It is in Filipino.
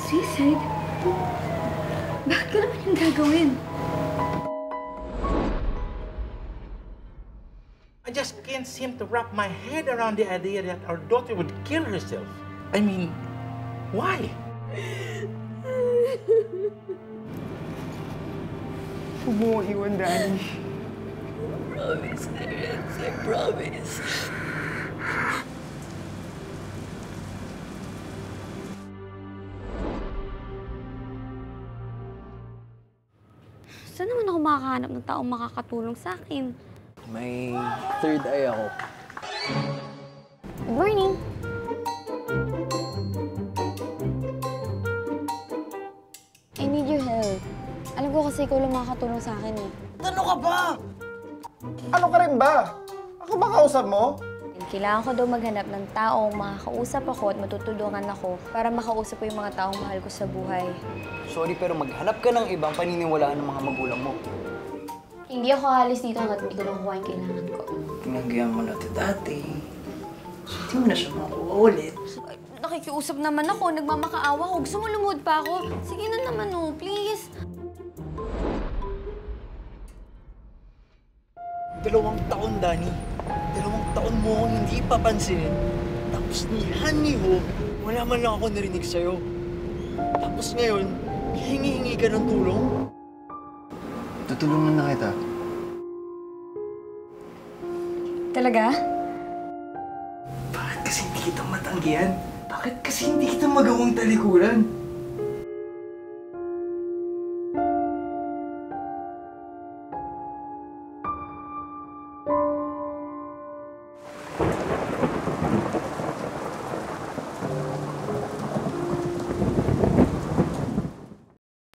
Sisig? Bakit ko naman yung gagawin? I just can't seem to wrap my head around the idea that our daughter would kill herself. I mean, why? Huwag mo iwan, Danny. Promise, Terence. I promise. Saan naman ako makakahanap ng taong makakatulong sa akin? May third eye ako. Good morning. I need your help. Alam ko kasi ikaw lang makakatulong sa akin eh. Ano ka ba? Ano ka rin ba? Ako ba kausap mo? Kailangan ko daw maghanap ng taong makakausap ako at matutulungan ako para makausap ko yung mga taong mahal ko sa buhay. Sorry, pero maghanap ka ng ibang paniniwalaan ng mga magulang mo. Hindi ako halis dito hanggat hindi ko nakuha yung kailangan ko. Tinanggihan mo na ito dati. So, hindi mo na siya makuha ulit. Nakikiusap naman ako, nagmamakaawa ko. Gusto mo lumuhod pa ako? Sige na naman oh, please. 2 taon, Danny. 2 taon mo akong hindi papansinin. Tapos ni Ho, wala man lang ako narinig sa'yo. Tapos ngayon, hingi-hingi ka ng tulong? Tutulungan na kita. Talaga? Bakit kasi hindi kita matanggihan? Bakit kasi hindi kita magawang talikuran?